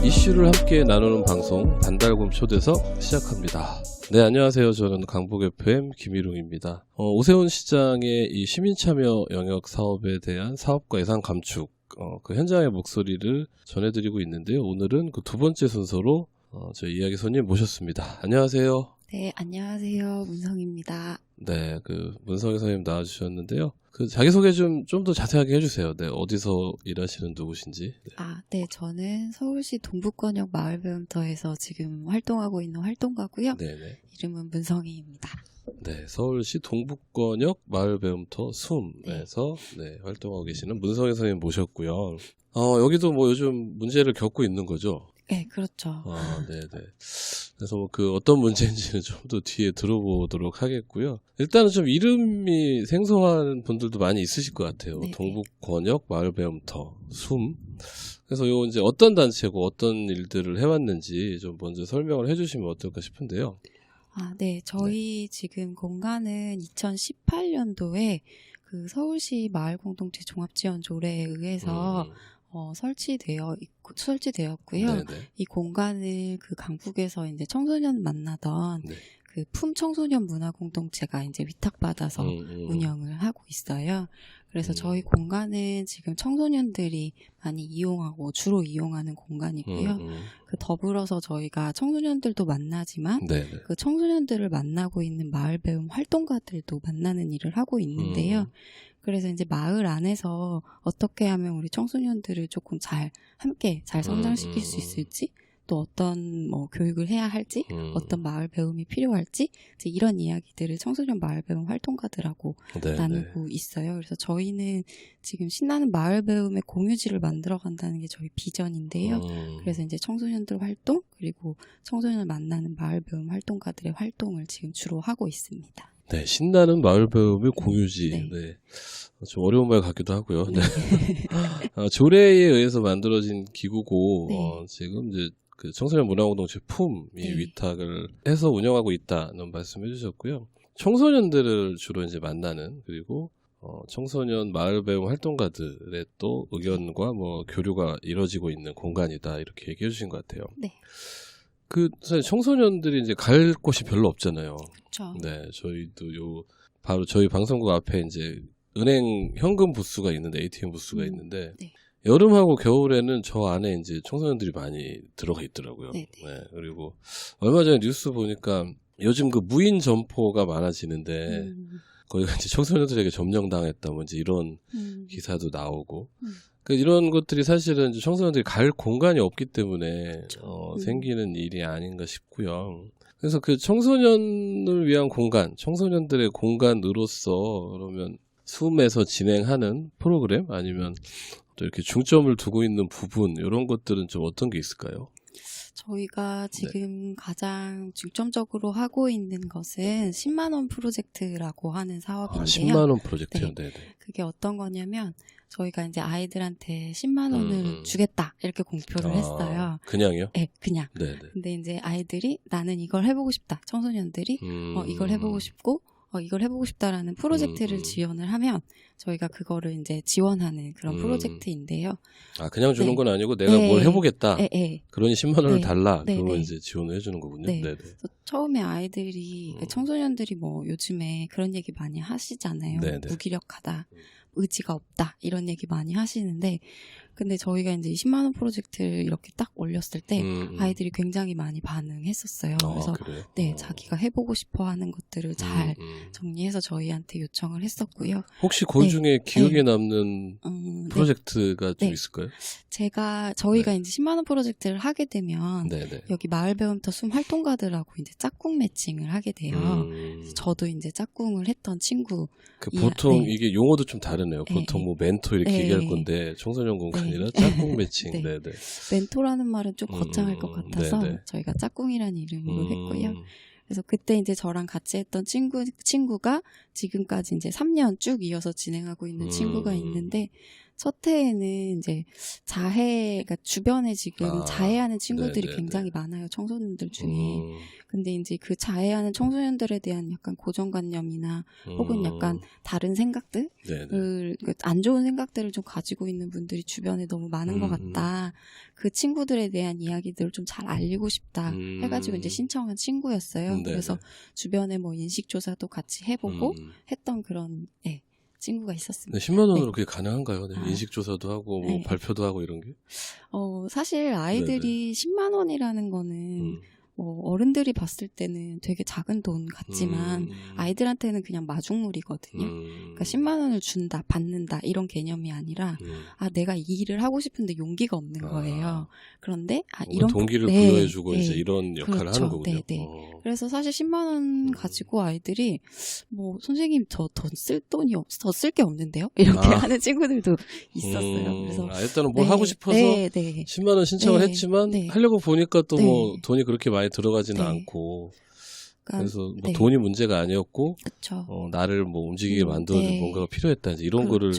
이슈를 함께 나누는 방송 반달곰 초대석 시작합니다. 네, 안녕하세요. 저는 강북 FM 김일웅입니다. 오세훈 시장의 이 시민참여 영역 사업에 대한 사업과 예산 감축 그 현장의 목소리를 전해드리고 있는데요. 오늘은 그 두 번째 순서로 저희 이야기 손님 모셨습니다. 안녕하세요. 네, 안녕하세요. 문성입니다. 네, 그 문성희 선생님 나와주셨는데요. 그 자기소개 좀 더 자세하게 해주세요. 네, 어디서 일하시는 누구신지. 네. 저는 서울시 동북권역 마을배움터에서 지금 활동하고 있는 활동가고요. 네네. 이름은 문성희입니다. 네, 서울시 동북권역 마을배움터 숨에서 활동하고 계시는 문성희 선생님 모셨고요. 여기도 뭐 요즘 문제를 겪고 있는 거죠? 네, 그렇죠. 네네. 그래서 그 어떤 문제인지는 좀 더 뒤에 들어보도록 하겠고요. 일단은 좀 이름이 생소한 분들도 많이 있으실 것 같아요. 네네. 동북권역 마을배움터 숨. 그래서 요 이제 어떤 단체고 어떤 일들을 해왔는지 좀 먼저 설명을 해주시면 어떨까 싶은데요. 네. 저희 지금 공간은 2018년도에 그 서울시 마을공동체 종합지원조례에 의해서 설치되었고요. 네네. 이 공간을 그 강북에서 이제 청소년 만나던 그 품 청소년 문화 공동체가 이제 위탁받아서 운영을 하고 있어요. 그래서 저희 공간은 지금 청소년들이 많이 이용하고 주로 이용하는 공간이고요. 그 더불어서 저희가 청소년들도 만나지만 그 청소년들을 만나고 있는 마을배움 활동가들도 만나는 일을 하고 있는데요. 그래서 이제 마을 안에서 어떻게 하면 우리 청소년들을 조금 함께 잘 성장시킬 수 있을지, 또 어떤 교육을 해야 할지, 어떤 마을 배움이 필요할지, 이제 이런 이야기들을 청소년 마을 배움 활동가들하고 나누고 있어요. 그래서 저희는 지금 신나는 마을 배움의 공유지를 만들어 간다는 게 저희 비전인데요. 그래서 이제 청소년들 활동, 그리고 청소년을 만나는 마을 배움 활동가들의 활동을 지금 주로 하고 있습니다. 네, 신나는 마을 배움의 공유지. 네. 좀 어려운 말 같기도 하고요. 네. 조례에 의해서 만들어진 기구고, 지금 이제 그 청소년 문화공동체 품이 위탁을 해서 운영하고 있다는 말씀 해주셨고요. 청소년들을 주로 이제 만나는, 그리고 청소년 마을 배움 활동가들의 또 의견과 교류가 이루어지고 있는 공간이다, 이렇게 얘기해 주신 것 같아요. 네. 사실 청소년들이 이제 갈 곳이 별로 없잖아요. 그렇죠. 네, 저희도 바로 저희 방송국 앞에 이제 은행 현금 부스가 있는데, ATM 부스가 있는데, 여름하고 겨울에는 저 안에 이제 청소년들이 많이 들어가 있더라고요. 네, 그리고 얼마 전에 뉴스 보니까 요즘 그 무인 점포가 많아지는데, 거기가 이제 청소년들에게 점령당했다, 이제 이런 기사도 나오고, 이런 것들이 사실은 이제 청소년들이 갈 공간이 없기 때문에 생기는 일이 아닌가 싶고요. 그래서 그 청소년을 위한 공간, 청소년들의 공간으로서 그러면 숨에서 진행하는 프로그램 아니면 또 이렇게 중점을 두고 있는 부분, 이런 것들은 좀 어떤 게 있을까요? 저희가 지금 가장 중점적으로 하고 있는 것은 10만 원 프로젝트라고 하는 사업인데요. 10만 원 프로젝트요. 네. 그게 어떤 거냐면 저희가 이제 아이들한테 10만 원을 주겠다 이렇게 공표를 했어요. 그냥요? 네, 그냥. 네네. 근데 이제 아이들이 나는 이걸 해보고 싶다. 청소년들이 이걸 해보고 싶고 이걸 해보고 싶다라는 프로젝트를 지원을 하면 저희가 그거를 이제 지원하는 그런 프로젝트인데요. 그냥 주는 건 아니고 내가 뭘 해보겠다. 그러니 10만 원을 달라. 그러면 이제 지원을 해주는 거군요. 그래서 처음에 아이들이 청소년들이 요즘에 그런 얘기 많이 하시잖아요. 무기력하다, 의지가 없다 이런 얘기 많이 하시는데, 근데 저희가 이제 10만 원 프로젝트를 이렇게 딱 올렸을 때 아이들이 굉장히 많이 반응했었어요. 그래서 자기가 해보고 싶어하는 것들을 잘 정리해서 저희한테 요청을 했었고요. 혹시 그 중에 기억에 남는 프로젝트가 좀 있을까요? 저희가 이제 10만 원 프로젝트를 하게 되면 여기 마을배움터 숨 활동가들하고 이제 짝꿍 매칭을 하게 돼요. 저도 이제 짝꿍을 했던 친구. 보통 이게 용어도 좀 다르네요. 보통 멘토 이렇게 얘기할 건데 청소년 공간이라 짝꿍 매칭. 멘토라는 말은 좀 거창할 것 같아서 저희가 짝꿍이라는 이름으로 했고요. 그래서 그때 이제 저랑 같이 했던 친구가 지금까지 이제 3년 쭉 이어서 진행하고 있는 친구가 있는데, 첫 해에는 이제 그러니까 주변에 지금 자해하는 친구들이 네네네. 굉장히 많아요. 청소년들 중에. 근데 이제 그 자해하는 청소년들에 대한 약간 고정관념이나 혹은 약간 다른 생각들, 안 좋은 생각들을 좀 가지고 있는 분들이 주변에 너무 많은 것 같다. 그 친구들에 대한 이야기들을 좀 잘 알리고 싶다. 해가지고 이제 신청한 친구였어요. 그래서 주변에 뭐 인식조사도 같이 해보고 했던 그런, 친구가 있었습니다. 10만 원으로 그게 가능한가요? 인식조사도 하고 뭐 발표도 하고 이런 게? 사실 아이들이 10만 원이라는 거는 뭐 어른들이 봤을 때는 되게 작은 돈 같지만 아이들한테는 그냥 마중물이거든요. 그러니까 10만 원을 준다, 받는다 이런 개념이 아니라 내가 이 일을 하고 싶은데 용기가 없는 거예요. 그런데 이런 동기를 부여해주고 이제 이런 역할을 그렇죠. 하는 거군요. 그래서 사실 10만 원 가지고 아이들이 뭐 선생님 더 쓸 돈이 더 쓸 게 없는데요? 이렇게 하는 친구들도 있었어요. 그래서 일단은 뭘 하고 싶어서 10만 원 신청을 했지만 하려고 보니까 또 뭐 돈이 그렇게 많이 들어가지는 않고 그래서 뭐 돈이 문제가 아니었고 나를 뭐 움직이게 만들어줄 뭔가가 필요했다 이제 이런 거를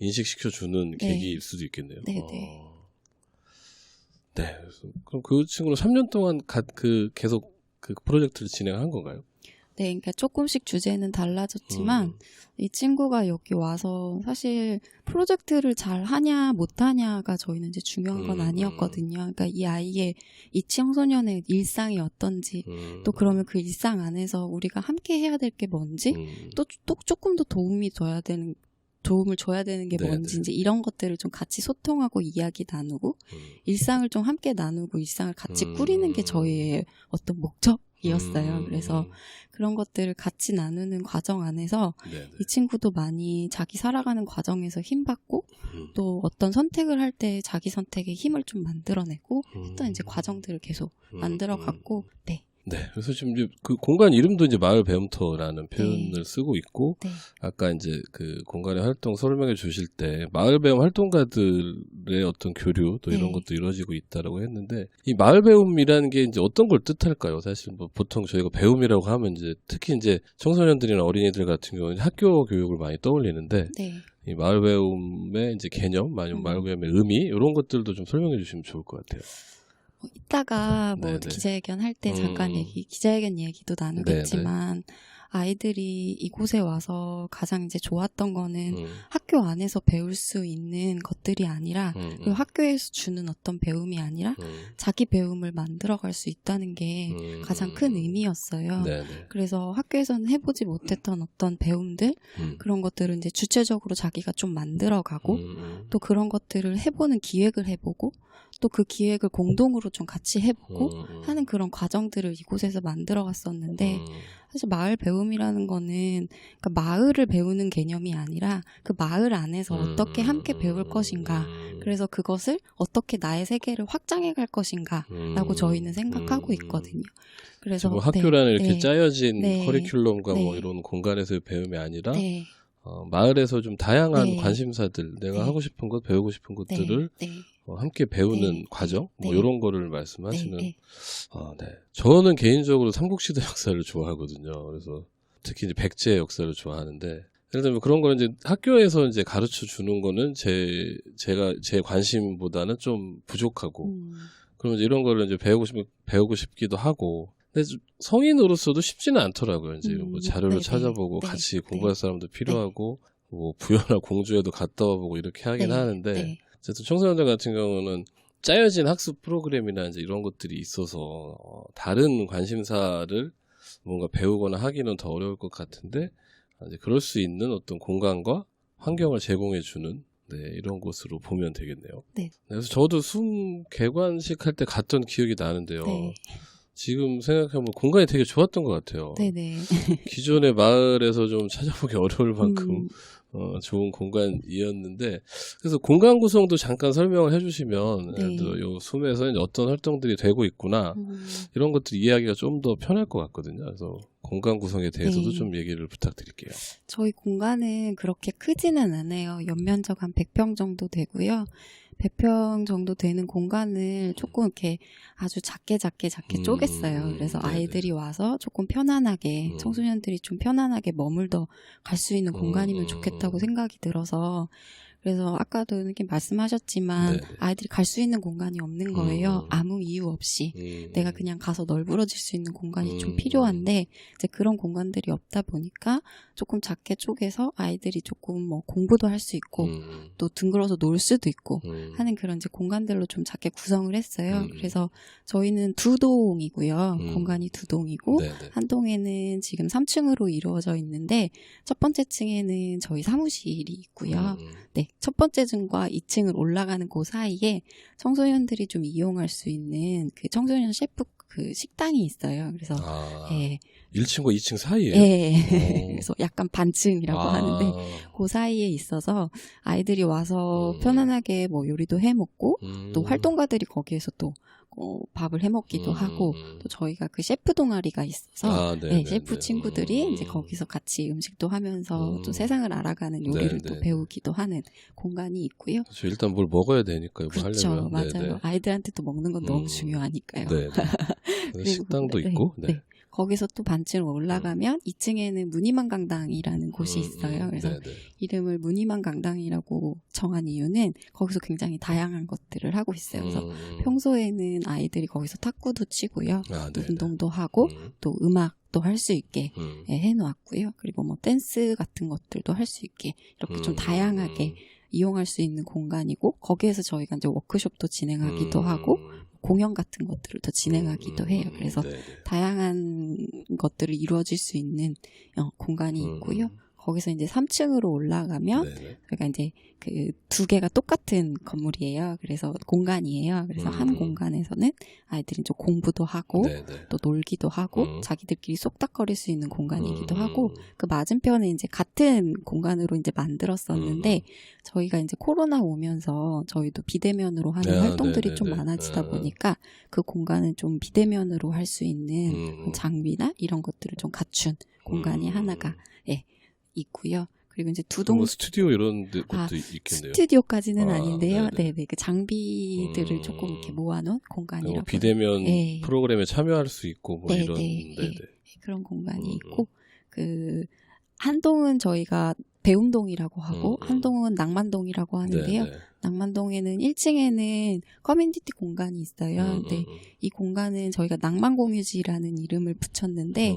인식시켜주는 계기일 수도 있겠네요. 그래서 그럼 그 친구는 3년 동안 계속 그 프로젝트를 진행한 건가요? 네, 그러니까 조금씩 주제는 달라졌지만 이 친구가 여기 와서 사실 프로젝트를 잘 하냐 못하냐가 저희는 이제 중요한 건 아니었거든요. 그러니까 이 청소년의 일상이 어떤지 또 그러면 그 일상 안에서 우리가 함께 해야 될 게 뭔지 또 조금 더 도움을 줘야 되는 게 뭔지 이제 이런 것들을 좀 같이 소통하고 이야기 나누고 일상을 좀 함께 나누고 일상을 같이 꾸리는 게 저희의 어떤 목적이었어요. 그래서 그런 것들을 같이 나누는 과정 안에서 이 친구도 많이 자기 살아가는 과정에서 힘받고 또 어떤 선택을 할 때 자기 선택의 힘을 좀 만들어내고 했던 이제 과정들을 계속 만들어갔고 그래서 지금 이제 그 공간 이름도 이제 마을 배움터라는 표현을 쓰고 있고, 아까 이제 그 공간의 활동 설명해 주실 때 마을 배움 활동가들의 어떤 교류 또 이런 것도 이루어지고 있다라고 했는데, 이 마을 배움이라는 게 이제 어떤 걸 뜻할까요? 사실 뭐 보통 저희가 배움이라고 하면 이제 특히 이제 청소년들이나 어린이들 같은 경우는 학교 교육을 많이 떠올리는데, 이 마을 배움의 이제 개념, 아니면 마을 배움의 의미 이런 것들도 좀 설명해 주시면 좋을 것 같아요. 이따가 뭐 기자회견 할 때 잠깐 기자회견 얘기도 나누겠지만 아이들이 이곳에 와서 가장 이제 좋았던 거는 학교 안에서 배울 수 있는 것들이 아니라 그 학교에서 주는 어떤 배움이 아니라 자기 배움을 만들어갈 수 있다는 게 가장 큰 의미였어요. 그래서 학교에서는 해보지 못했던 어떤 배움들 그런 것들을 이제 주체적으로 자기가 좀 만들어가고 또 그런 것들을 해보는 기획을 해보고 또 그 기획을 공동으로 좀 같이 해보고 하는 그런 과정들을 이곳에서 만들어갔었는데 사실 마을 배움이라는 거는 그러니까 마을을 배우는 개념이 아니라 그 마을 안에서 어떻게 함께 배울 것인가 그래서 그것을 어떻게 나의 세계를 확장해 갈 것인가 라고 저희는 생각하고 있거든요. 그래서 뭐 학교라는 이렇게 짜여진 커리큘럼과 뭐 이런 공간에서의 배움이 아니라 마을에서 좀 다양한 관심사들 내가 하고 싶은 것 배우고 싶은 것들을 함께 배우는 과정 뭐 이런 거를 말씀하시는 저는 개인적으로 삼국시대 역사를 좋아하거든요. 그래서 특히 이제 백제의 역사를 좋아하는데 예를 들면 그런 거는 이제 학교에서 이제 가르쳐 주는 거는 제 관심보다는 좀 부족하고 그러면 이제 이런 거를 이제 배우고 싶기도 하고 근데 성인으로서도 쉽지는 않더라고요. 이제 뭐 자료를 찾아보고 같이 공부할 사람도 필요하고 뭐 부여나 공주에도 갔다 와보고 이렇게 하긴 하는데 어쨌든 청소년들 같은 경우는 짜여진 학습 프로그램이나 이제 이런 것들이 있어서 다른 관심사를 뭔가 배우거나 하기는 더 어려울 것 같은데 이제 그럴 수 있는 어떤 공간과 환경을 제공해주는 이런 곳으로 보면 되겠네요. 그래서 저도 숨 개관식 할 때 갔던 기억이 나는데요. 지금 생각하면 공간이 되게 좋았던 것 같아요. 기존의 마을에서 좀 찾아보기 어려울 만큼 좋은 공간이었는데 그래서 공간 구성도 잠깐 설명을 해주시면 예를 들어 요 숨에서 어떤 활동들이 되고 있구나 이런 것들 이해하기가 좀 더 편할 것 같거든요. 그래서 공간 구성에 대해서도 좀 얘기를 부탁드릴게요. 저희 공간은 그렇게 크지는 않아요. 연면적 한 100평 정도 되고요. 100평 정도 되는 공간을 조금 이렇게 아주 작게 쪼갰어요. 그래서 아이들이 와서 조금 편안하게 청소년들이 좀 편안하게 머물러 갈 수 있는 공간이면 좋겠다고 생각이 들어서 그래서 아까도 이렇게 말씀하셨지만 네네. 아이들이 갈 수 있는 공간이 없는 거예요. 아무 이유 없이. 내가 그냥 가서 널브러질 수 있는 공간이 좀 필요한데 이제 그런 공간들이 없다 보니까 조금 작게 쪼개서 아이들이 조금 뭐 공부도 할 수 있고 또 둥글어서 놀 수도 있고 하는 그런 이제 공간들로 좀 작게 구성을 했어요. 그래서 저희는 2동이고요. 공간이 2동이고 네네. 한 동에는 지금 3층으로 이루어져 있는데 첫 번째 층에는 저희 사무실이 있고요. 네, 첫 번째 층과 2층을 올라가는 그 사이에 청소년들이 좀 이용할 수 있는 그 청소년 셰프 그 식당이 있어요. 그래서 예. 1층과 2층 사이에? 예. 그래서 약간 반층이라고 하는데 그 사이에 있어서 아이들이 와서 편안하게 뭐 요리도 해 먹고 또 활동가들이 거기에서 또 밥을 해 먹기도 하고 또 저희가 그 셰프 동아리가 있어서 네, 셰프 친구들이 이제 거기서 같이 음식도 하면서 또 세상을 알아가는 요리를 또 배우기도 하는 공간이 있고요. 그렇죠. 일단 뭘 먹어야 되니까요. 뭐 그렇죠. 하려면. 맞아요. 네네. 아이들한테 또 먹는 건 너무 중요하니까요. 네. 식당도 있고. 네. 거기서 또 반층으로 올라가면 2층에는 무늬만 강당이라는 곳이 있어요. 그래서 이름을 무늬만 강당이라고 정한 이유는 거기서 굉장히 다양한 것들을 하고 있어요. 그래서 평소에는 아이들이 거기서 탁구도 치고요. 또 운동도 하고 또 음악도 할 수 있게 해놓았고요. 그리고 뭐 댄스 같은 것들도 할 수 있게 이렇게 좀 다양하게 이용할 수 있는 공간이고 거기에서 저희가 이제 워크숍도 진행하기도 하고 공연 같은 것들을 더 진행하기도 해요. 그래서 다양한 것들을 이루어질 수 있는 공간이 있고요. 거기서 이제 3층으로 올라가면 저희가 이제 그 2개가 똑같은 건물이에요. 그래서 공간이에요. 그래서 한 공간에서는 아이들이 좀 공부도 하고 또 놀기도 하고 자기들끼리 쏙닥거릴 수 있는 공간이기도 하고 그 맞은편에 이제 같은 공간으로 이제 만들었었는데 저희가 이제 코로나 오면서 저희도 비대면으로 하는 활동들이 좀 많아지다 보니까 그 공간은 좀 비대면으로 할 수 있는 장비나 이런 것들을 좀 갖춘 공간이 하나가 있고요. 그리고 이제 2동 뭐 스튜디오 이런 것도 있겠네요. 스튜디오까지는 아닌데요. 네네. 그 장비들을 조금 이렇게 모아놓은 공간이라고. 비대면 프로그램에 참여할 수 있고 뭐 이런. 그런 공간이 있고 그 한동은 저희가 배움동이라고 하고 한동은 낭만동이라고 하는데요. 낭만동에는 1층에는 커뮤니티 공간이 있어요. 근데 이 공간은 저희가 낭만공유지라는 이름을 붙였는데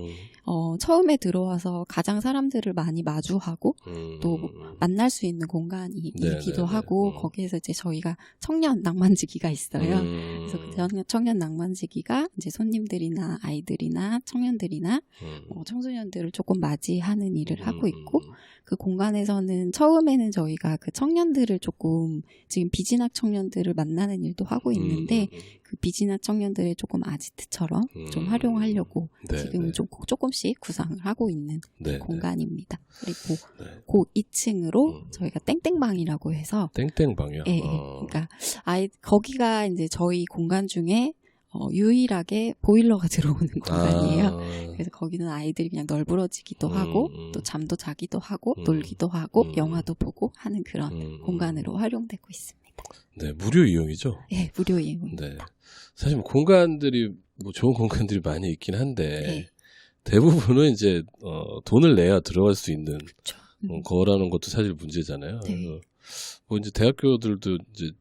처음에 들어와서 가장 사람들을 많이 마주하고 또 만날 수 있는 공간이기도 하고 거기에서 이제 저희가 청년 낭만지기가 있어요. 그래서 그 청년 낭만지기가 이제 손님들이나 아이들이나 청년들이나 청소년들을 조금 맞이하는 일을 하고 있고 그 공간에서는 처음에는 저희가 그 청년들을 조금 지금 비진학 청년들을 만나는 일도 하고 있는데 그 비진학 청년들의 조금 아지트처럼 좀 활용하려고 지금은 좀 조금씩 구상을 하고 있는 공간입니다. 그리고 그 2층으로 저희가 땡땡방이라고 해서 땡땡방이요? 그러니까 거기가 이제 저희 공간 중에 유일하게 보일러가 들어오는 공간이에요. 그래서 거기는 아이들이 그냥 널브러지기도 하고 또 잠도 자기도 하고 놀기도 하고 영화도 보고 하는 그런 공간으로 활용되고 있습니다. 네, 무료 이용이죠? 네, 무료 이용입니다. 네. 사실 뭐 공간들이 뭐 좋은 공간들이 많이 있긴 한데 대부분은 이제 돈을 내야 들어갈 수 있는 거라는 것도 사실 문제잖아요. 그래서 뭐 이제 대학교들도 이제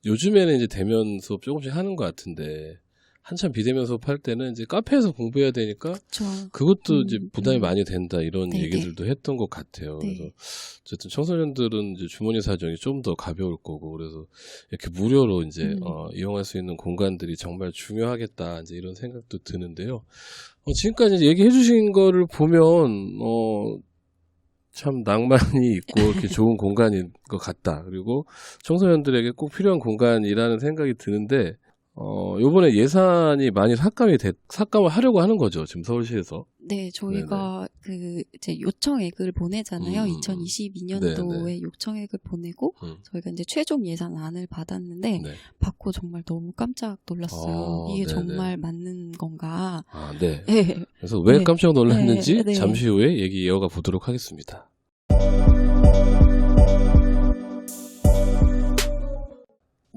요즘에는 이제 대면 수업 조금씩 하는 것 같은데 한참 비대면 수업할 때는 이제 카페에서 공부해야 되니까 그것도 이제 부담이 많이 된다 이런 얘기들도 했던 것 같아요. 그래서 어쨌든 청소년들은 이제 주머니 사정이 좀 더 가벼울 거고 그래서 이렇게 무료로 이제 이용할 수 있는 공간들이 정말 중요하겠다 이제 이런 생각도 드는데요. 지금까지 얘기해 주신 거를 보면 참 낭만이 있고 이렇게 좋은 공간인 것 같다. 그리고 청소년들에게 꼭 필요한 공간이라는 생각이 드는데 요번에 예산이 많이 삭감을 하려고 하는 거죠. 지금 서울시에서. 네, 저희가 그 이제 요청액을 보내잖아요. 2022년도에 요청액을 보내고 저희가 이제 최종 예산안을 받았는데 받고 정말 너무 깜짝 놀랐어요. 이게 정말 맞는 건가? 네. 그래서 왜 깜짝 놀랐는지 잠시 후에 얘기 이어가 보도록 하겠습니다.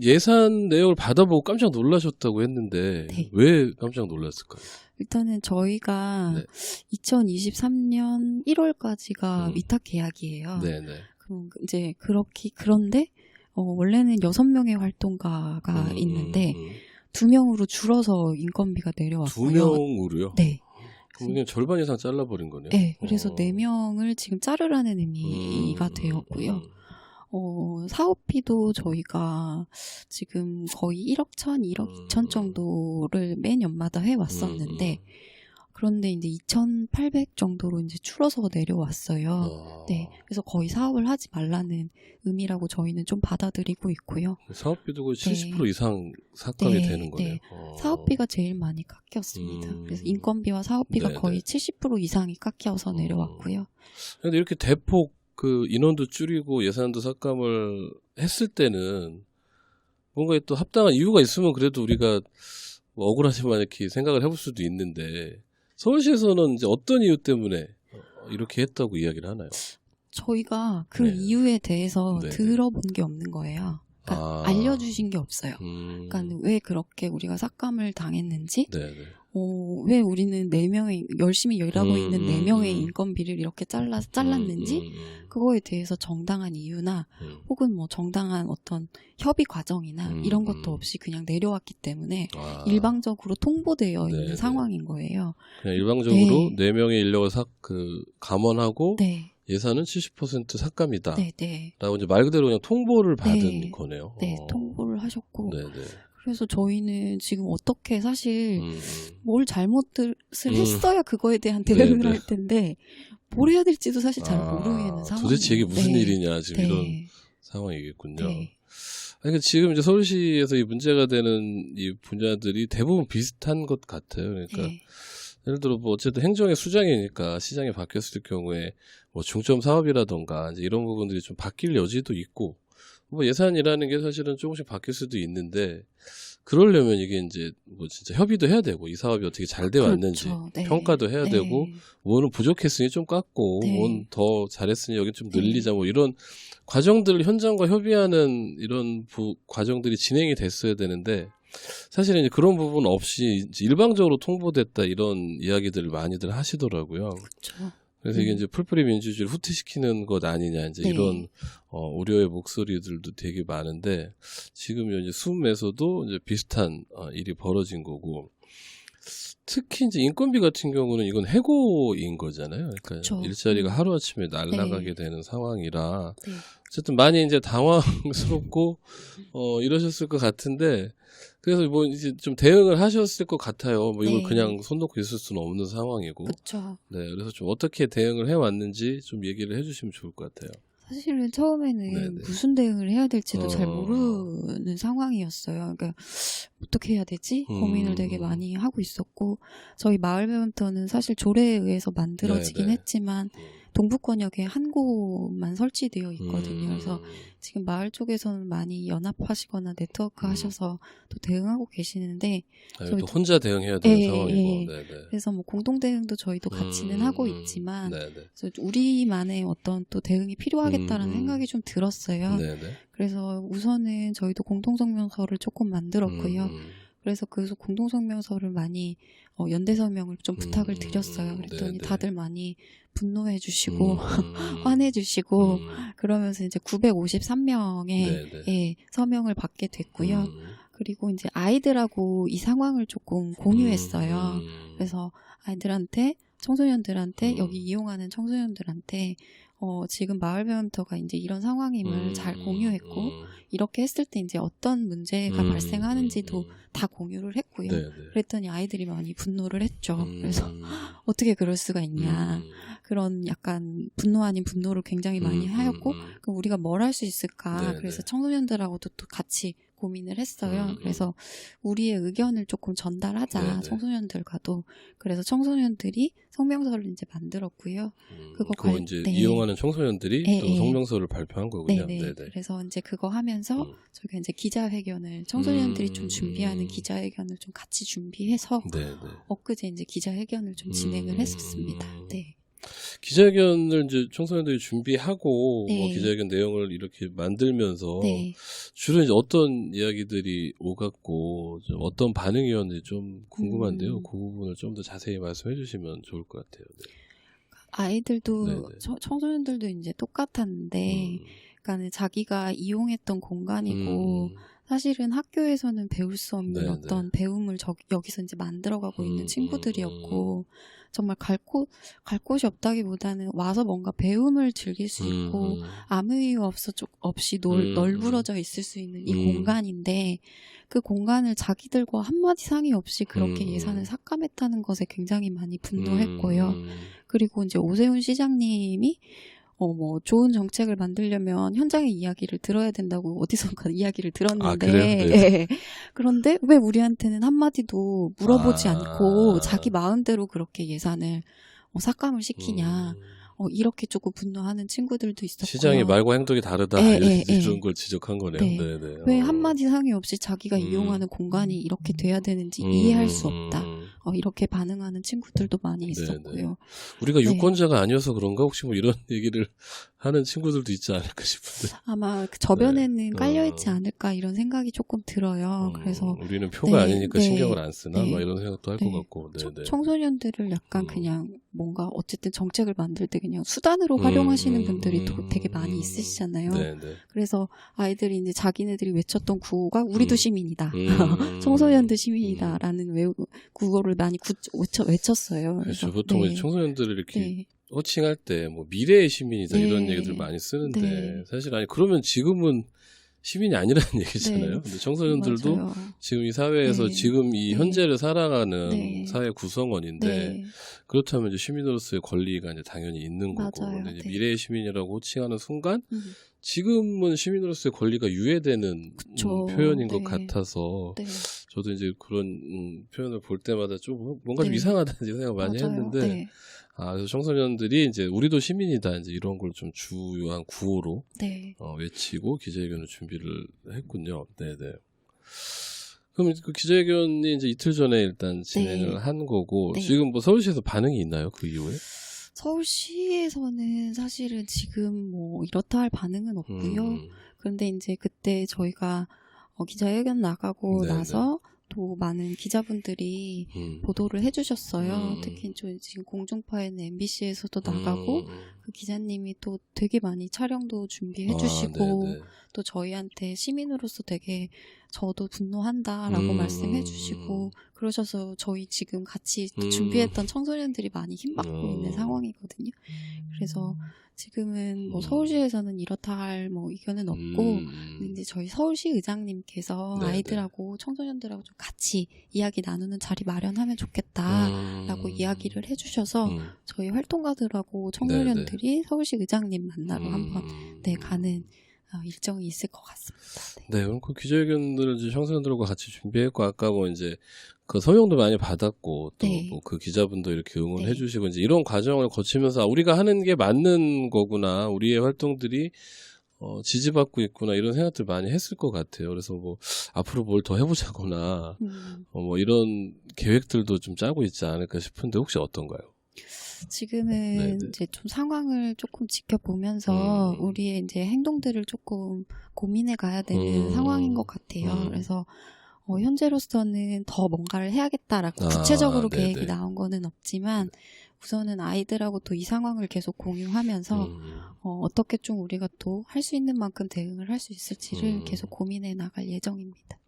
예산 내역을 받아보고 깜짝 놀라셨다고 했는데 왜 깜짝 놀랐을까요? 일단은 저희가 2023년 1월까지가 위탁 계약이에요. 그럼 이제 그런데 원래는 6명의 활동가가 있는데 2명으로 줄어서 인건비가 내려왔고요. 2명으로요? 네. 그럼 그냥 절반 이상 잘라버린 거네요? 네. 그래서 4명을 지금 자르라는 의미가 되었고요. 사업비도 저희가 지금 거의 1억 1억 2천 정도를 매 년마다 해왔었는데, 그런데 이제 2,800 정도로 이제 줄어서 내려왔어요. 네. 그래서 거의 사업을 하지 말라는 의미라고 저희는 좀 받아들이고 있고요. 사업비도 거의 70% 이상 삭감이 되는 거네요. 네. 사업비가 제일 많이 깎였습니다. 그래서 인건비와 사업비가 거의 70% 이상이 깎여서 내려왔고요. 근데 이렇게 대폭 그 인원도 줄이고 예산도 삭감을 했을 때는 뭔가 또 합당한 이유가 있으면 그래도 우리가 뭐 억울하지만 이렇게 생각을 해볼 수도 있는데, 서울시에서는 이제 어떤 이유 때문에 이렇게 했다고 이야기를 하나요? 저희가 그 이유에 대해서 들어본 게 없는 거예요. 그러니까 알려주신 게 없어요. 그러니까 왜 그렇게 우리가 삭감을 당했는지, 왜 우리는 4명의 열심히 일하고 있는 4명의 인건비를 이렇게 잘랐는지, 그거에 대해서 정당한 이유나 혹은 뭐 정당한 어떤 협의 과정이나 이런 것도 없이 그냥 내려왔기 때문에 일방적으로 통보되어 있는 상황인 거예요. 그냥 일방적으로 4명의 인력을 감원하고 예산은 70% 삭감이다. 라고 이제 말 그대로 그냥 통보를 받은 거네요. 네, 통보를 하셨고. 그래서 저희는 지금 어떻게 사실 뭘 잘못을 했어야 그거에 대한 대응을 할 텐데, 뭘 해야 될지도 사실 잘 모르겠는 상황이에요. 도대체 이게 무슨 일이냐 지금 이런 상황이겠군요. 그러니까 지금 이제 서울시에서 이 문제가 되는 이 분야들이 대부분 비슷한 것 같아요. 그러니까 예를 들어 뭐 어쨌든 행정의 수장이니까 시장이 바뀌었을 경우에 뭐 중점 사업이라던가 이제 이런 부분들이 좀 바뀔 여지도 있고, 뭐 예산이라는 게 사실은 조금씩 바뀔 수도 있는데, 그러려면 이게 이제 뭐 진짜 협의도 해야 되고, 이 사업이 어떻게 잘 돼 왔는지 평가도 해야 되고, 뭐는 부족했으니 좀 깎고, 뭐는 더 잘했으니 여기 좀 늘리자, 뭐 이런 과정들 현장과 협의하는 이런 과정들이 진행이 됐어야 되는데, 사실은 이제 그런 부분 없이 이제 일방적으로 통보됐다 이런 이야기들을 많이들 하시더라고요. 그래서 이게 이제 풀뿌리 민주주의를 후퇴시키는 것 아니냐, 이제 이런 우려의 목소리들도 되게 많은데, 지금 이제 숨에서도 이제 비슷한 일이 벌어진 거고, 특히 이제 인건비 같은 경우는 이건 해고인 거잖아요. 그러니까 일자리가 하루아침에 날아가게 되는 상황이라 어쨌든 많이 이제 당황스럽고 이러셨을 것 같은데, 그래서 뭐 이제 좀 대응을 하셨을 것 같아요. 뭐 이걸 그냥 손 놓고 있을 수는 없는 상황이고. 네, 그래서 좀 어떻게 대응을 해왔는지 좀 얘기를 해주시면 좋을 것 같아요. 사실은 처음에는 무슨 대응을 해야 될지도 잘 모르는 상황이었어요. 그러니까 어떻게 해야 되지? 고민을 되게 많이 하고 있었고, 저희 마을배움터는 사실 조례에 의해서 만들어지긴 했지만 동북권역에 한 곳만 설치되어 있거든요. 그래서 지금 마을 쪽에서는 많이 연합하시거나 네트워크 하셔서 또 대응하고 계시는데, 또 혼자 대응해야 되는 상황이고. 그래서 뭐 공동 대응도 저희도 같이는 하고 있지만, 그래서 우리만의 어떤 또 대응이 필요하겠다라는 생각이 좀 들었어요. 그래서 우선은 저희도 공동성명서를 조금 만들었고요. 그래서 그 공동성명서를 많이 연대서명을 좀 부탁을 드렸어요. 그랬더니 다들 많이 분노해 주시고 화내 주시고 그러면서 이제 953명의 서명을 받게 됐고요. 그리고 이제 아이들하고 이 상황을 조금 공유했어요. 그래서 아이들한테, 청소년들한테, 여기 이용하는 청소년들한테 지금 마을배움터가 이제 이런 상황임을 잘 공유했고, 이렇게 했을 때 이제 어떤 문제가 발생하는지도 다 공유를 했고요. 그랬더니 아이들이 많이 분노를 했죠. 그래서 어떻게 그럴 수가 있냐. 그런 약간 분노 아닌 분노를 굉장히 많이 하였고, 그럼 우리가 뭘 할 수 있을까. 그래서 청소년들하고도 또 같이 고민을 했어요. 그래서 우리의 의견을 조금 전달하자, 청소년들과도. 그래서 청소년들이 성명서를 이제 만들었고요. 그거 이제 이용하는 청소년들이 또 성명서를 발표한 거군요. 그래서 이제 그거 하면서 저희가 이제 기자회견을, 청소년들이 좀 준비하는 기자회견을 좀 같이 준비해서 엊그제 이제 기자회견을 좀 진행을 했었습니다. 기자회견을 이제 청소년들이 준비하고 뭐 기자회견 내용을 이렇게 만들면서 주로 이제 어떤 이야기들이 오갔고 좀 어떤 반응이었는지 좀 궁금한데요. 그 부분을 좀 더 자세히 말씀해 주시면 좋을 것 같아요. 아이들도 네네. 청소년들도 이제 똑같았는데, 그러니까 자기가 이용했던 공간이고 사실은 학교에서는 배울 수 없는 네네. 어떤 배움을 여기서 이제 만들어가고 있는 친구들이었고, 정말 갈 곳이 없다기보다는 와서 뭔가 배움을 즐길 수 있고 아무 이유 없이 널브러져 있을 수 있는 이 공간인데, 그 공간을 자기들과 한마디 상의 없이 그렇게 예산을 삭감했다는 것에 굉장히 많이 분노했고요. 그리고 이제 오세훈 시장님이 뭐 좋은 정책을 만들려면 현장의 이야기를 들어야 된다고 어디선가 이야기를 들었는데, 그래요? 네. 네. 그런데 왜 우리한테는 한마디도 물어보지 않고 자기 마음대로 그렇게 예산을 삭감을 시키냐, 이렇게 조금 분노하는 친구들도 있었고요. 시장의 말과 행동이 다르다, 이런 걸 지적한 거네요. 네. 네네. 왜 한마디 상의 없이 자기가 이용하는 공간이 이렇게 돼야 되는지 이해할 수 없다, 이렇게 반응하는 친구들도 많이 있었고요. 네네. 우리가 유권자가 아니어서 그런가? 혹시 뭐 이런 얘기를 하는 친구들도 있지 않을까 싶은데. 아마 저변에는 깔려있지 않을까 이런 생각이 조금 들어요. 그래서 우리는 표가 아니니까 신경을 안 쓰나? 막 이런 생각도 할 것 같고. 청소년들을 약간 그냥 뭔가 어쨌든 정책을 만들 때 그냥 수단으로 활용하시는 분들이 되게 많이 있으시잖아요. 그래서 아이들이 이제 자기네들이 외쳤던 구호가 우리도 시민이다. 청소년도 시민이다라는 구호를 많이 외쳤어요. 그래서 보통 청소년들을 이렇게 호칭할 때 뭐 미래의 시민이다 이런 얘기들 많이 쓰는데 사실 아니 그러면 지금은 시민이 아니라는 얘기잖아요. 근데 청소년들도 맞아요. 지금 이 사회에서 지금 이 현재를 살아가는 사회 구성원인데 그렇다면 이제 시민으로서의 권리가 이제 당연히 있는 거고. 근데 이제 미래의 시민이라고 호칭하는 순간 지금은 시민으로서의 권리가 유예되는 표현인 것 같아서 저도 이제 그런 표현을 볼 때마다 좀 뭔가 좀 이상하다는 생각 많이 했는데 그래서 청소년들이 이제 우리도 시민이다 이제 이런 걸 좀 주요한 구호로 외치고 기자회견을 준비를 했군요. 네네. 그럼 그 기자회견이 이제 이틀 전에 일단 진행을 한 거고 지금 뭐 서울시에서 반응이 있나요? 그 이후에? 서울시에서는 사실은 지금 뭐 이렇다 할 반응은 없고요. 그런데 이제 그때 저희가 기자회견 나가고 나서 또 많은 기자분들이 보도를 해주셨어요. 특히 지금 공중파에는 MBC에서도 나가고 그 기자님이 또 되게 많이 촬영도 준비해주시고 또 저희한테 시민으로서 되게 저도 분노한다라고 말씀해주시고 그러셔서 저희 지금 같이 준비했던 청소년들이 많이 힘받고 있는 상황이거든요. 그래서 지금은 뭐 서울시에서는 이렇다 할 뭐 의견은 없고 이제 저희 서울시 의장님께서 아이들하고 청소년들하고 좀 같이 이야기 나누는 자리 마련하면 좋겠다라고 이야기를 해주셔서 저희 활동가들하고 청소년들이 서울시 의장님 만나러 한번 가는 일정이 있을 것 같습니다. 네, 그럼 그 기자회견들을 이제 청소년들과 같이 준비했고 아까 뭐 이제 그 서명도 많이 받았고 또 뭐 그 기자분도 이렇게 응원해 주시고 이제 이런 과정을 거치면서 우리가 하는 게 맞는 거구나, 우리의 활동들이 지지받고 있구나 이런 생각들 많이 했을 것 같아요. 그래서 뭐 앞으로 뭘 더 해보자거나 뭐 이런 계획들도 좀 짜고 있지 않을까 싶은데 혹시 어떤가요? 지금은 이제 좀 상황을 조금 지켜보면서 우리의 이제 행동들을 조금 고민해 가야 되는 상황인 것 같아요. 그래서 현재로서는 더 뭔가를 해야겠다라고 구체적으로 계획이 나온 거는 없지만 우선은 아이들하고 또 이 상황을 계속 공유하면서 어떻게 좀 우리가 또 할 수 있는 만큼 대응을 할 수 있을지를 계속 고민해 나갈 예정입니다.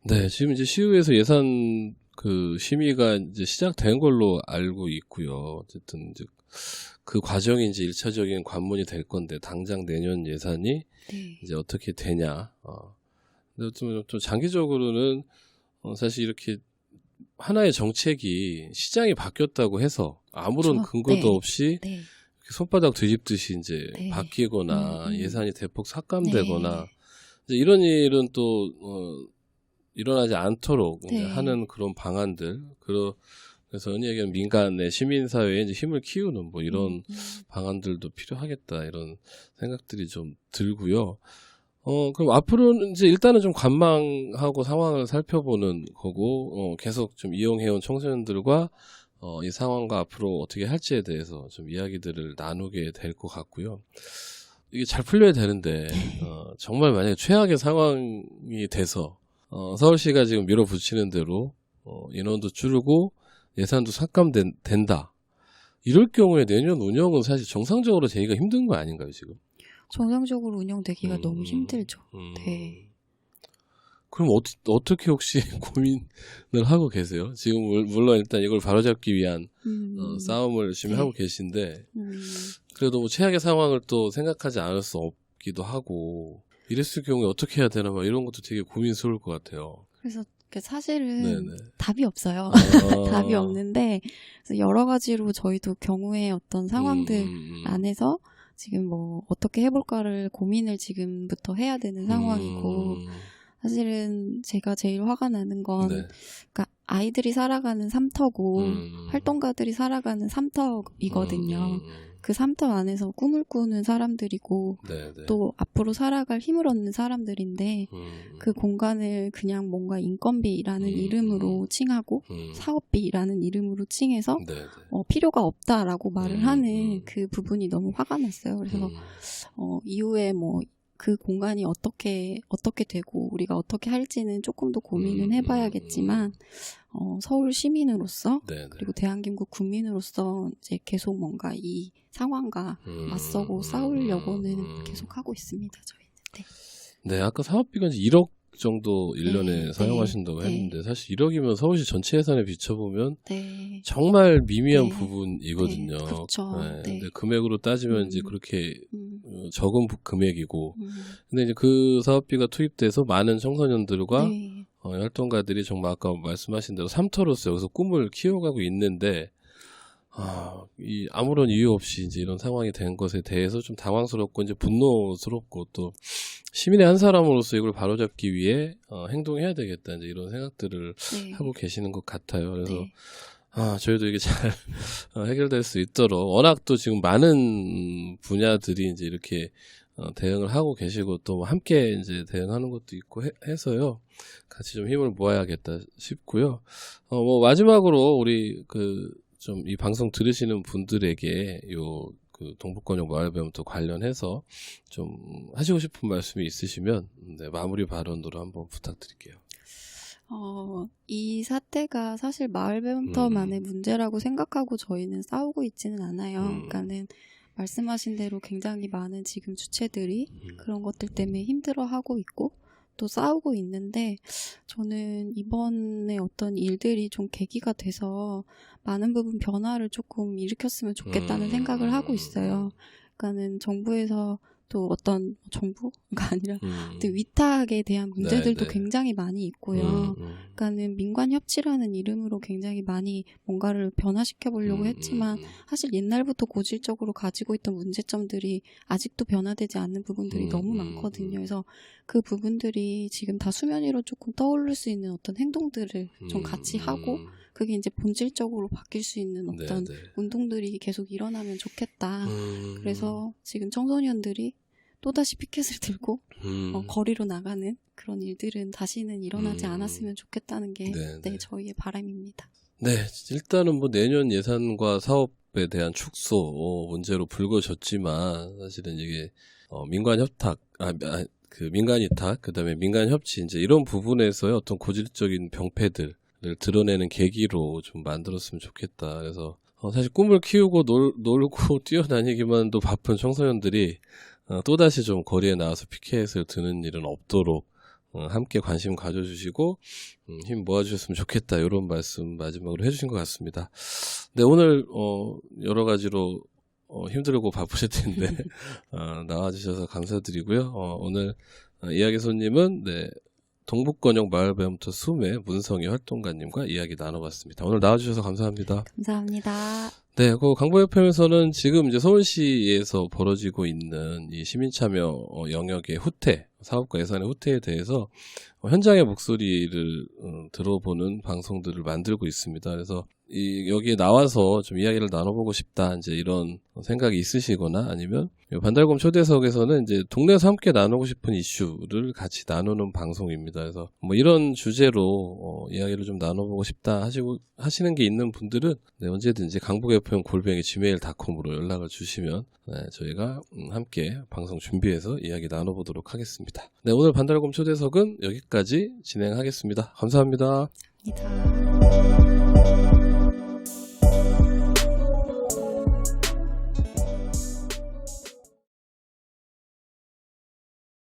네, 지금 이제 시의회에서 예산 그 심의가 이제 시작된 걸로 알고 있고요. 어쨌든 이제 그 과정이 이제 1차적인 관문이 될 건데 당장 내년 예산이 이제 어떻게 되냐. 근데 좀 장기적으로는 사실 이렇게 하나의 정책이 시장이 바뀌었다고 해서 아무런 근거도 없이 손바닥 뒤집듯이 이제 바뀌거나 예산이 대폭 삭감되거나 이제 이런 일은 또 일어나지 않도록 이제 하는 그런 방안들, 그래서 흔히 얘기하는 민간의 시민사회에 이제 힘을 키우는 뭐 이런 방안들도 필요하겠다 이런 생각들이 좀 들고요. 그럼 앞으로는 이제 일단은 좀 관망하고 상황을 살펴보는 거고, 계속 좀 이용해온 청소년들과 이 상황과 앞으로 어떻게 할지에 대해서 좀 이야기들을 나누게 될 것 같고요. 이게 잘 풀려야 되는데, 정말 만약에 최악의 상황이 돼서, 서울시가 지금 밀어붙이는 대로, 인원도 줄고 예산도 삭감된다. 이럴 경우에 내년 운영은 사실 정상적으로 되기가 힘든 거 아닌가요, 지금? 정상적으로 운영되기가 너무 힘들죠. 네. 그럼 어떻게 혹시 고민을 하고 계세요? 지금 물론 일단 이걸 바로잡기 위한 싸움을 열심히 하고 계신데 그래도 뭐 최악의 상황을 또 생각하지 않을 수 없기도 하고 이랬을 경우에 어떻게 해야 되나 막 이런 것도 되게 고민스러울 것 같아요. 그래서 사실은 네네. 답이 없어요. 답이 없는데 그래서 여러 가지로 저희도 경우의 어떤 상황들 안에서 지금 뭐 어떻게 해볼까를 고민을 지금부터 해야 되는 상황이고 사실은 제가 제일 화가 나는 건 네. 그러니까 아이들이 살아가는 삼터고 활동가들이 살아가는 삼터이거든요. 그 삼터 안에서 꿈을 꾸는 사람들이고 네네. 또 앞으로 살아갈 힘을 얻는 사람들인데 그 공간을 그냥 뭔가 인건비라는 이름으로 칭하고 사업비라는 이름으로 칭해서 필요가 없다라고 말을 하는 그 부분이 너무 화가 났어요. 그래서 이후에 뭐 그 공간이 어떻게 되고 우리가 어떻게 할지는 조금 더 고민은 해봐야겠지만 서울 시민으로서 그리고 대한민국 국민으로서 이제 계속 뭔가 이 상황과 맞서고 싸우려고는 계속 하고 있습니다. 저희는. 네. 네, 아까 사업비가 이제 1억 정도 1년에 사용하신다고 했는데 사실 1억이면 서울시 전체 예산에 비춰보면 정말 미미한 부분이거든요. 그렇죠. 근데 금액으로 따지면 이제 그렇게 적은 금액이고 근데 이제 그 사업비가 투입돼서 많은 청소년들과 활동가들이 정말 아까 말씀하신 대로 삼터로서 여기서 꿈을 키워가고 있는데 아무런 이유 없이 이제 이런 상황이 된 것에 대해서 좀 당황스럽고 이제 분노스럽고 또 시민의 한 사람으로서 이걸 바로잡기 위해 행동해야 되겠다 이제 이런 생각들을 하고 계시는 것 같아요. 그래서 저희도 이게 잘 해결될 수 있도록 워낙 또 지금 많은 분야들이 이제 이렇게 대응을 하고 계시고 또 함께 이제 대응하는 것도 있고 해서요. 같이 좀 힘을 모아야겠다 싶고요. 뭐 마지막으로 우리 좀 이 방송 들으시는 분들에게 그 동북권역 마을배움터 관련해서 좀 하시고 싶은 말씀이 있으시면 마무리 발언으로 한번 부탁드릴게요. 이 사태가 사실 마을배움터만의 문제라고 생각하고 저희는 싸우고 있지는 않아요. 그러니까는 말씀하신 대로 굉장히 많은 지금 주체들이 그런 것들 때문에 힘들어하고 있고 또 싸우고 있는데 저는 이번에 어떤 일들이 좀 계기가 돼서 많은 부분 변화를 조금 일으켰으면 좋겠다는 생각을 하고 있어요. 그러니까는 정부에서 또 어떤 정부가 아니라 또 위탁에 대한 문제들도 굉장히 많이 있고요. 그러니까는 민관협치라는 이름으로 굉장히 많이 뭔가를 변화시켜 보려고 했지만 사실 옛날부터 고질적으로 가지고 있던 문제점들이 아직도 변화되지 않는 부분들이 너무 많거든요. 그래서 그 부분들이 지금 다 수면 위로 조금 떠오를 수 있는 어떤 행동들을 좀 같이 하고 그게 이제 본질적으로 바뀔 수 있는 어떤 운동들이 계속 일어나면 좋겠다. 그래서 지금 청소년들이 또다시 피켓을 들고 거리로 나가는 그런 일들은 다시는 일어나지 않았으면 좋겠다는 게 저희의 바람입니다. 네, 일단은 뭐 내년 예산과 사업에 대한 축소 문제로 불거졌지만 사실은 이게 민관 협탁, 그 민간 위탁, 그다음에 민간 협치 이제 이런 부분에서의 어떤 고질적인 병폐들을 드러내는 계기로 좀 만들었으면 좋겠다. 그래서 사실 꿈을 키우고 놀고 뛰어다니기만도 바쁜 청소년들이 또다시 좀 거리에 나와서 피켓을 드는 일은 없도록 함께 관심 가져주시고 힘 모아주셨으면 좋겠다 이런 말씀 마지막으로 해주신 것 같습니다. 네, 오늘 여러 가지로 힘들고 바쁘실 텐데 나와주셔서 감사드리고요. 오늘 이야기 손님은 동북권역 마을배움터 수매 문성희 활동가님과 이야기 나눠봤습니다. 오늘 나와주셔서 감사합니다. 감사합니다. 네, 그 강보FM에서는 지금 이제 서울시에서 벌어지고 있는 이 시민참여 영역의 후퇴, 사업과 예산의 후퇴에 대해서 현장의 목소리를 들어보는 방송들을 만들고 있습니다. 그래서 여기에 나와서 좀 이야기를 나눠보고 싶다, 이제 이런 생각이 있으시거나 아니면 반달곰 초대석에서는 이제 동네에서 함께 나누고 싶은 이슈를 같이 나누는 방송입니다. 그래서 뭐 이런 주제로 이야기를 좀 나눠보고 싶다 하시는 게 있는 분들은 언제든지 강북FM@gmail.com으로 연락을 주시면 저희가 함께 방송 준비해서 이야기 나눠보도록 하겠습니다. 네, 오늘 반달곰 초대석은 여기까지 진행하겠습니다. 감사합니다. 감사합니다.